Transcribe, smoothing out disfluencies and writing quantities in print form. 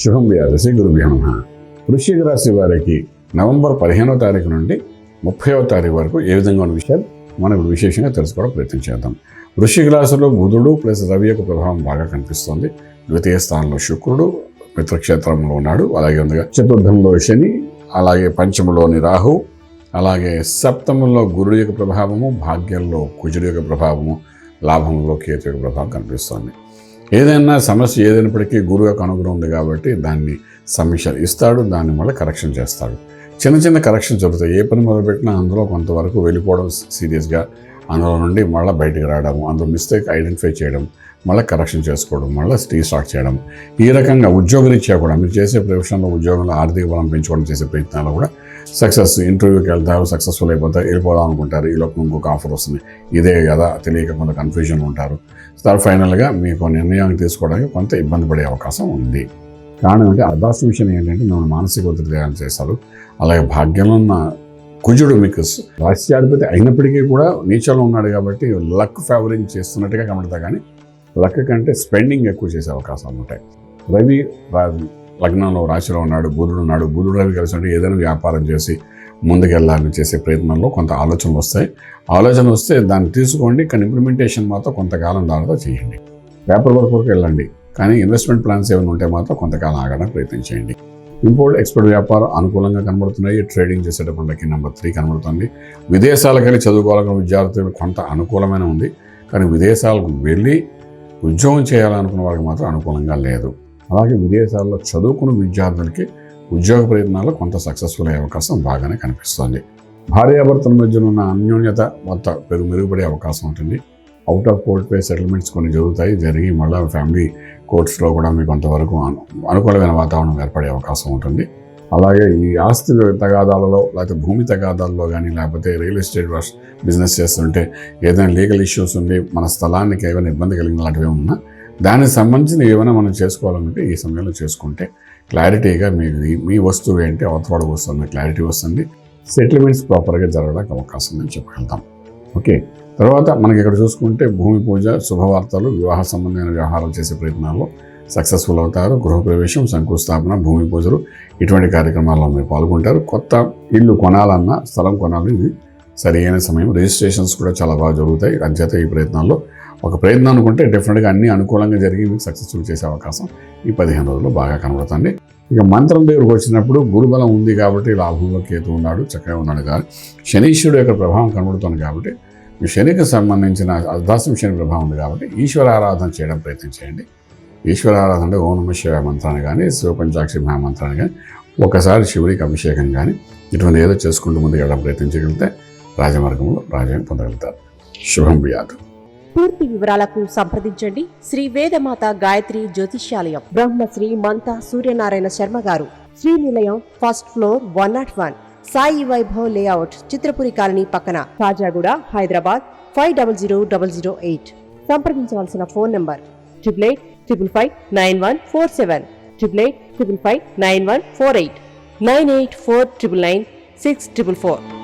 శుభం వ్యాధి శ్రీ గురుభ్యో నమః. వృశ్చిక రాశి వారికి నవంబర్ 15వ తారీఖు నుండి 30వ తారీఖు వరకు ఏ విధంగా ఉన్న విషయాలు మనం ఇప్పుడు విశేషంగా తెలుసుకోవడం ప్రయత్నం చేద్దాం. వృశ్చిక రాశిలో బుధుడు ప్లస్ రవి యొక్క ప్రభావం బాగా కనిపిస్తుంది. ద్వితీయ స్థానంలో శుక్రుడు మిత్రక్షేత్రంలో ఉన్నాడు. అలాగే ఉందిగా చతుర్థంలో శని, అలాగే పంచమలోని రాహు, అలాగే సప్తమంలో గురుడు యొక్క ప్రభావము, భాగ్యంలో కుజుడు యొక్క ప్రభావము, లాభంలో కేతు యొక్క ప్రభావం కనిపిస్తుంది. ఏదైనా సమస్య ఏదైనప్పటికీ గురువు యొక్క అనుగ్రహం ఉంది కాబట్టి దాన్ని సమీక్ష ఇస్తాడు, దాన్ని మళ్ళీ కరెక్షన్ చేస్తాడు. చిన్న చిన్న కరెక్షన్ జరుగుతాయి. ఏ పని మొదలుపెట్టినా అందులో కొంతవరకు వెళ్ళిపోవడం సీరియస్గా, అందులో నుండి మళ్ళీ బయటకు రావడం, అందులో మిస్టేక్ ఐడెంటిఫై చేయడం, మళ్ళీ కరెక్షన్ చేసుకోవడం, మళ్ళీ స్టార్ట్ చేయడం. ఈ రకంగా ఉద్యోగరీత్యా కూడా మీరు చేసే ప్రొఫెషన్లో ఉద్యోగంలో ఆర్థిక బలం పెంచుకోవడం చేసే ప్రయత్నాలు కూడా సక్సెస్. ఇంటర్వ్యూకి వెళ్తారు, సక్సెస్ఫుల్ అయిపోతారు, వెళ్ళిపోదాం అనుకుంటారు, ఈలోపు ఇంకొక ఆఫర్ వస్తుంది, ఇదే కదా తెలియక కొంత కన్ఫ్యూజన్ ఉంటారు. తర్వాత ఫైనల్గా మీకు నిర్ణయాన్ని తీసుకోవడానికి కొంత ఇబ్బంది పడే అవకాశం ఉంది. కారణం అంటే అర్ధాష్టమి విషయం ఏంటంటే మిమ్మల్ని మానసిక ఒత్తిడి తయారు చేస్తారు. అలాగే భాగ్యంలో ఉన్న కుజుడు మీకు రాష్ట్రాధిపతి అయినప్పటికీ కూడా నీచంలో ఉన్నాడు కాబట్టి లక్ ఫేవరింగ్ చేస్తున్నట్టుగా కనబడతా, కానీ లక్ కంటే స్పెండింగ్ ఎక్కువ చేసే అవకాశాలు ఉంటాయి. రవి లగ్నంలో రాశిలో ఉన్నాడు, బుధుడు రవి కలిసి ఉంటే ఏదైనా వ్యాపారం చేసి ముందుకెళ్ళాలని చేసే ప్రయత్నంలో కొంత ఆలోచనలు వస్తాయి. ఆలోచన వస్తే దాన్ని తీసుకోండి, కానీ ఇంప్లిమెంటేషన్ మాత్రం కొంతకాలం దానితో చేయండి. పేపర్ వర్క్ వరకు వెళ్ళండి, కానీ ఇన్వెస్ట్మెంట్ ప్లాన్స్ ఏమైనా ఉంటే మాత్రం కొంతకాలం ఆగడానికి ప్రయత్నం చేయండి. ఇంపోర్ట్ ఎక్స్పోర్ట్ వ్యాపారం అనుకూలంగా కనబడుతున్నాయి. ట్రేడింగ్ చేసేటప్పటికి నెంబర్ 3 కనబడుతుంది. విదేశాలకు వెళ్ళి చదువుకోవాలనుకున్న విద్యార్థులు కొంత అనుకూలమైన ఉంది, కానీ విదేశాలకు వెళ్ళి ఉద్యోగం చేయాలనుకున్న వాళ్ళకి మాత్రం అనుకూలంగా లేదు. అలాగే విదేశాల్లో చదువుకున్న విద్యార్థులకి ఉద్యోగ ప్రయత్నాల్లో కొంత సక్సెస్ఫుల్ అయ్యే అవకాశం బాగానే కనిపిస్తుంది. భార్యాభర్తల మధ్య ఉన్న అన్యోన్యత మొత్తం మెరుగుపడే అవకాశం ఉంటుంది. Out of court pay settlements కొన్ని జరిగి మళ్ళీ ఫ్యామిలీ కోర్ట్స్లో కూడా మీకు కొంతవరకు అనుకూలమైన వాతావరణం ఏర్పడే అవకాశం ఉంటుంది. అలాగే ఈ ఆస్తి తగాదాలలో, లేకపోతే భూమి తగాదాల్లో కానీ, లేకపోతే రియల్ ఎస్టేట్ బిజినెస్ చేస్తుంటే ఏదైనా లీగల్ ఇష్యూస్ ఉండి మన స్థలానికి ఏమైనా ఇబ్బంది కలిగిన లాంటివి ఉన్నా దానికి సంబంధించిన ఏమైనా మనం చేసుకోవాలంటే ఈ సమయంలో చేసుకుంటే క్లారిటీగా మీ వస్తువు ఏంటి, అవతల వస్తువు అన్న క్లారిటీ వస్తుంది. సెటిల్మెంట్స్ ప్రాపర్గా జరగడానికి అవకాశం ఉందని చెప్పగలుగుతాం. ఓకే, తర్వాత మనకి ఇక్కడ చూసుకుంటే భూమి పూజ, శుభవార్తలు, వివాహ సంబంధమైన వ్యవహారాలు చేసే ప్రయత్నాల్లో సక్సెస్ఫుల్ అవుతారు. గృహప్రవేశం, శంకుస్థాపన, భూమి పూజలు ఇటువంటి కార్యక్రమాల్లో మీరు పాల్గొంటారు. కొత్త ఇల్లు కొనాలన్నా, స్థలం కొనాలి, ఇది సరి అయిన సమయం. రిజిస్ట్రేషన్స్ కూడా చాలా బాగా జరుగుతాయి. అంచేత ఈ ప్రయత్నాల్లో ఒక ప్రయత్నం అనుకుంటే డెఫినెట్గా అన్నీ అనుకూలంగా జరిగి మీకు సక్సెస్ఫుల్ చేసే అవకాశం ఈ 15 రోజుల్లో బాగా కనబడుతుంది. ఇక మంత్రం దగ్గరకు వచ్చినప్పుడు గురుబలం ఉంది కాబట్టి లాభంలో కేతు ఉన్నాడు, చక్కగా ఉన్నాడు. కానీ శనీశ్వరుడు యొక్క ప్రభావం కనబడుతుంది కాబట్టి మీ శనికి సంబంధించిన అర్ధాష్టమి శని ప్రభావం ఉంది కాబట్టి ఈశ్వర ఆరాధన చేయడం ప్రయత్నం చేయండి. ఈశ్వర ఆరాధన అంటే ఓం నమః శివాయ మంత్రాన్ని కానీ, శివపంచాక్షరి మహామంత్రాన్ని కానీ, ఒకసారి శివుడికి అభిషేకం కానీ ఇటువంటి ఏదో చేసుకుంటూ ముందుకు వెళ్ళడం ప్రయత్నం చేయగలిగితే రాజమార్గంలో రాజ్యం పొందగలుగుతారు. శుభం వ్యాధు. పూర్తి వివరాలకు సంప్రదించండి శ్రీ వేదమాత గాయత్రి జ్యోతిష్యాలయం, Brahmasri మంతా Suryanarayana Sharma garu, Srinilayam, first floor, 101, Sai Vaibhav layout, Chitrapuri colony పక్కన, కాజాగూడ, హైదరాబాద్ 500008. సంప్రదించవలసిన ఫోన్ నంబర్ 8855559147, 8855559148, 9849996644.